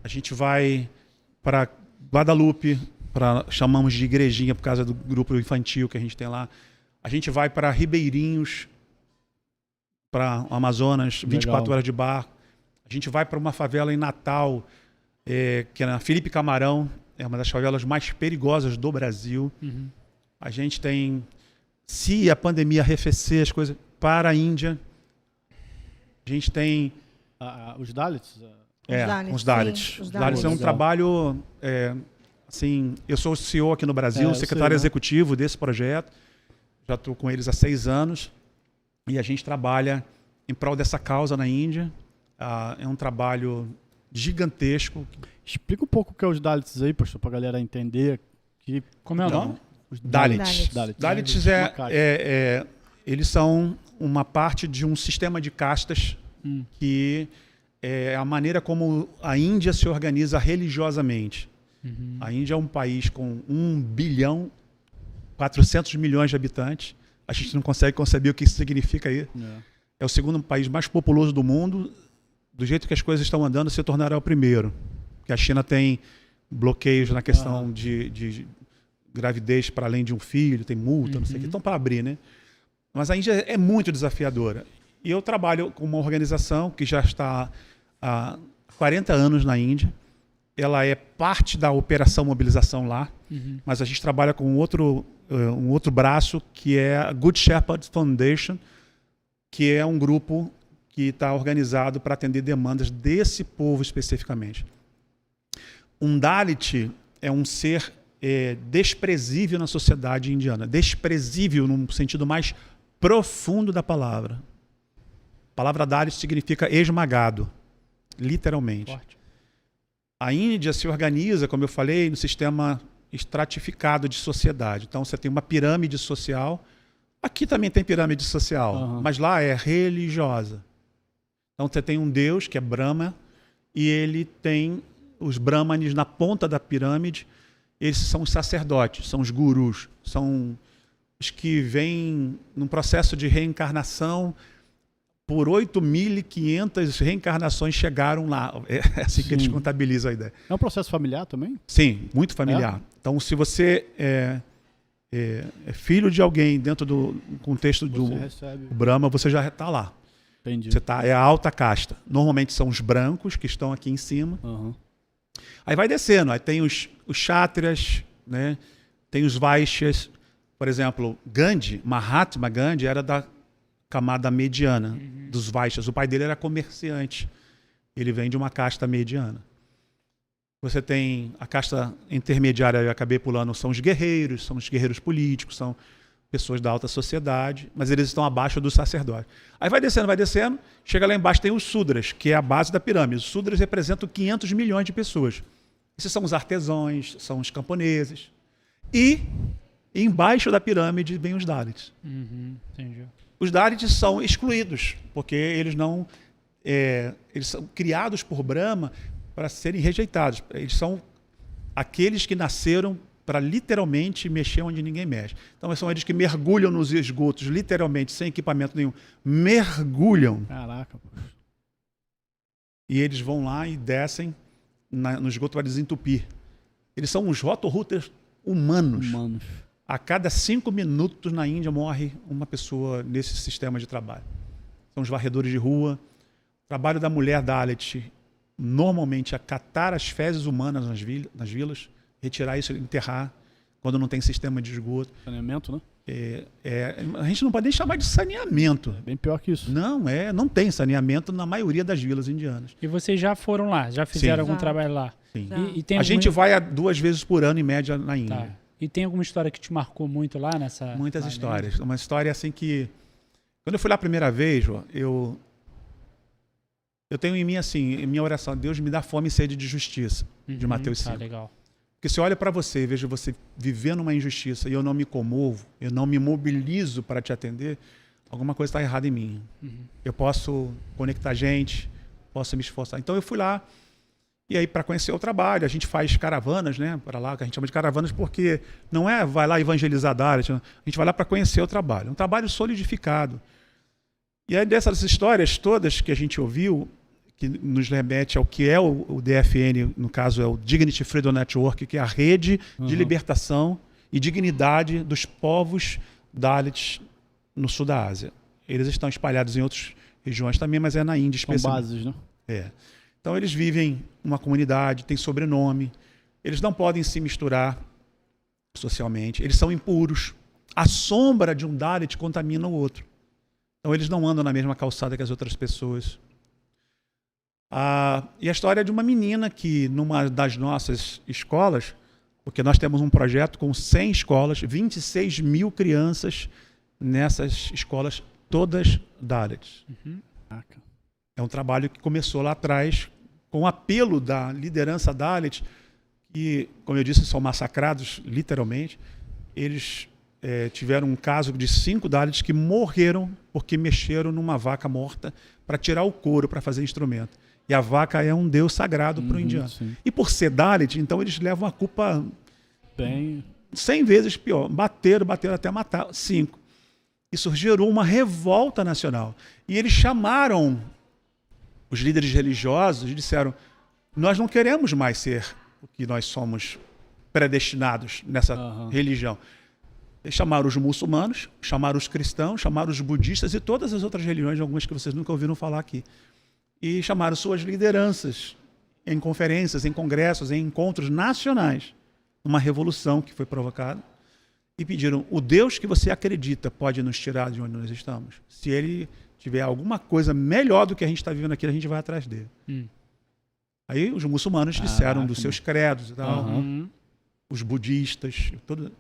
A gente vai para Guadalupe, chamamos de igrejinha por causa do grupo infantil que a gente tem lá. A gente vai para Ribeirinhos, para Amazonas, 24 horas de barco. A gente vai para uma favela em Natal, que é na Felipe Camarão, é uma das favelas mais perigosas do Brasil. A gente tem, se a pandemia arrefecer as coisas, para a Índia. A gente tem... os Dalits? Os Dalits. Os Dalits é um trabalho... assim, eu sou o CEO aqui no Brasil, secretário executivo desse projeto. Já estou com eles há 6 anos. E a gente trabalha em prol dessa causa na Índia. É um trabalho gigantesco. Explica um pouco o que é os Dalits aí, pastor, para a galera entender. Como é o nome? Os Dalits. Dalits eles são uma parte de um sistema de castas que é a maneira como a Índia se organiza religiosamente. A Índia é um país com 1 bilhão 400 milhões de habitantes. A gente não consegue conceber o que isso significa aí. É o segundo país mais populoso do mundo. Do jeito que as coisas estão andando, se tornará o primeiro. Porque a China tem bloqueios na questão de gravidez para além de um filho, tem multa, não sei o que. Então, para abrir, né? Mas a Índia é muito desafiadora. E eu trabalho com uma organização que já está há 40 anos na Índia. Ela é parte da Operação Mobilização lá, mas a gente trabalha com um outro braço, que é a Good Shepherd Foundation, que é um grupo que está organizado para atender demandas desse povo especificamente. Um Dalit é um ser desprezível na sociedade indiana. Desprezível no sentido mais profundo da palavra. A palavra Dalit significa esmagado, literalmente. Forte. A Índia se organiza, como eu falei, no sistema estratificado de sociedade. Então, você tem uma pirâmide social. Aqui também tem pirâmide social, mas lá é religiosa. Então, você tem um deus, que é Brahma, e ele tem os brahmanes na ponta da pirâmide. Eles são os sacerdotes, são os gurus, são os que vêm num processo de reencarnação. Por 8.500 reencarnações chegaram lá. É assim que eles contabilizam a ideia. É um processo familiar também? Sim, muito familiar. Então, se você é filho de alguém dentro do contexto do Brahma, você já está lá. Entendi. Você é a alta casta. Normalmente são os brancos que estão aqui em cima. Aí vai descendo. Aí tem os kshatriyas, né? Tem os vaishyas. Por exemplo, Mahatma Gandhi era da camada mediana dos vaishyas. O pai dele era comerciante. Ele vem de uma casta mediana. Você tem a casta intermediária, eu acabei pulando, são os guerreiros políticos, são pessoas da alta sociedade, mas eles estão abaixo do sacerdote. Aí vai descendo, chega lá embaixo, tem os Sudras, que é a base da pirâmide. Os Sudras representam 500 milhões de pessoas. Esses são os artesãos, são os camponeses. E embaixo da pirâmide vem os Dalits. Entendi. Os Dalits são excluídos, porque eles são criados por Brahma para serem rejeitados. Eles são aqueles que nasceram para literalmente mexer onde ninguém mexe. Então são eles que mergulham nos esgotos, literalmente, sem equipamento nenhum. Mergulham. Caraca, pô. E eles vão lá e descem no esgoto para desentupir. Eles são os rotorrutas humanos. A cada 5 minutos na Índia morre uma pessoa nesse sistema de trabalho. São os varredores de rua. O trabalho da mulher Dalit normalmente é catar as fezes humanas nas vilas, retirar isso, enterrar, quando não tem sistema de esgoto. Saneamento, né? A gente não pode nem chamar de saneamento. É bem pior que isso. Não tem saneamento na maioria das vilas indianas. E vocês já foram lá? Já fizeram algum trabalho lá? Sim. E tem a gente vai 2 vezes por ano, em média, na Índia. Tá. E tem alguma história que te marcou muito lá nessa... Muitas histórias. Uma história assim que... Quando eu fui lá a primeira vez, eu tenho em mim assim, em minha oração, Deus me dá fome e sede de justiça, de Mateus 5. Legal. Porque se eu olho para você e vejo você vivendo uma injustiça e eu não me comovo, eu não me mobilizo para te atender, alguma coisa está errada em mim. Eu posso conectar gente, posso me esforçar. Então eu fui lá, e aí para conhecer o trabalho, a gente faz caravanas, né, para lá, que a gente chama de caravanas porque não vai lá evangelizar a área, a gente vai lá para conhecer o trabalho. Um trabalho solidificado. E aí dessas histórias todas que a gente ouviu, que nos remete ao que é o DFN, no caso é o Dignity Freedom Network, que é a rede de libertação e dignidade dos povos Dalits no sul da Ásia. Eles estão espalhados em outras regiões também, mas é na Índia especialmente. São bases, né? É. Então eles vivem uma comunidade, têm sobrenome, eles não podem se misturar socialmente, eles são impuros. A sombra de um Dalit contamina o outro. Então eles não andam na mesma calçada que as outras pessoas. E a história é de uma menina que, numa das nossas escolas, porque nós temos um projeto com 100 escolas, 26 mil crianças nessas escolas, todas Dalits. É um trabalho que começou lá atrás, com o apelo da liderança Dalit, que, como eu disse, são massacrados, literalmente. Eles tiveram um caso de 5 Dalits que morreram porque mexeram numa vaca morta para tirar o couro, para fazer instrumento. E a vaca é um deus sagrado para o indiano. Sim. E por ser Dalit, então eles levam a culpa Bem... 100 vezes pior. Bateram até matar 5. Isso gerou uma revolta nacional. E eles chamaram os líderes religiosos e disseram: nós não queremos mais ser o que nós somos predestinados nessa religião. Eles chamaram os muçulmanos, chamaram os cristãos, chamaram os budistas e todas as outras religiões, algumas que vocês nunca ouviram falar aqui. E chamaram suas lideranças em conferências, em congressos, em encontros nacionais, uma revolução que foi provocada, e pediram: o Deus que você acredita pode nos tirar de onde nós estamos? Se ele tiver alguma coisa melhor do que a gente está vivendo aqui, a gente vai atrás dele. Aí os muçulmanos disseram dos seus credos e tal, os budistas, todo.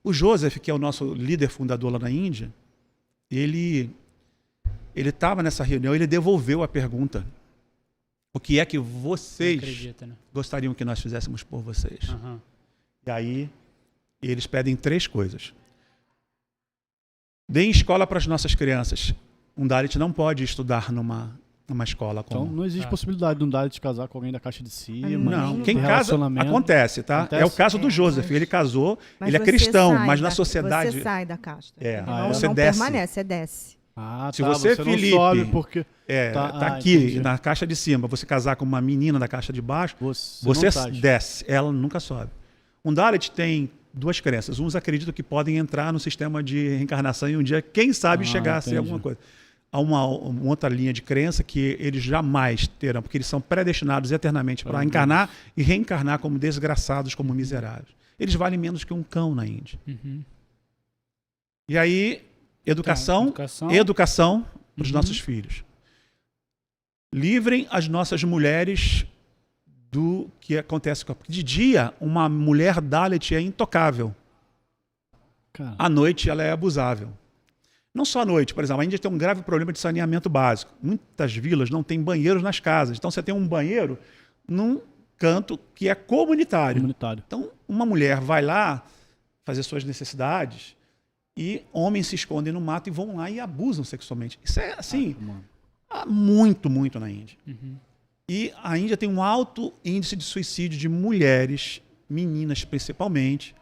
O Joseph, que é o nosso líder fundador lá na Índia, ele estava nessa reunião, ele devolveu a pergunta: o que é que vocês gostariam que nós fizéssemos por vocês? E aí eles pedem 3 coisas. Deem escola para as nossas crianças. Um Dalit não pode estudar numa escola comum. Então não existe possibilidade de um Dalit casar com alguém da caixa de cima. Não, quem casa acontece, tá? É o caso do Joseph. Ele casou, ele é cristão, mas na sociedade... Você sai da casta. Você não desce. Permanece, você desce. Se você, Felipe, não sobe porque... tá aqui entendi. na caixa de cima, você casar com uma menina da caixa de baixo, você desce, ela nunca sobe. Um Dalit tem 2 crenças. Uns acreditam que podem entrar no sistema de reencarnação e um dia, quem sabe, chegar a ser alguma coisa. Há uma outra linha de crença que eles jamais terão, porque eles são predestinados eternamente para encarnar e reencarnar como desgraçados, como miseráveis. Eles valem menos que um cão na Índia. E aí, educação para os nossos filhos. Livrem as nossas mulheres do que acontece com a... De dia, uma mulher Dalit é intocável. À noite, ela é abusável. Não só à noite, por exemplo, a Índia tem um grave problema de saneamento básico. Muitas vilas não têm banheiros nas casas. Então, você tem um banheiro num canto que é comunitário. Então, uma mulher vai lá fazer suas necessidades e homens se escondem no mato e vão lá e abusam sexualmente. Isso é, assim, muito, muito na Índia. E a Índia tem um alto índice de suicídio de mulheres, meninas principalmente,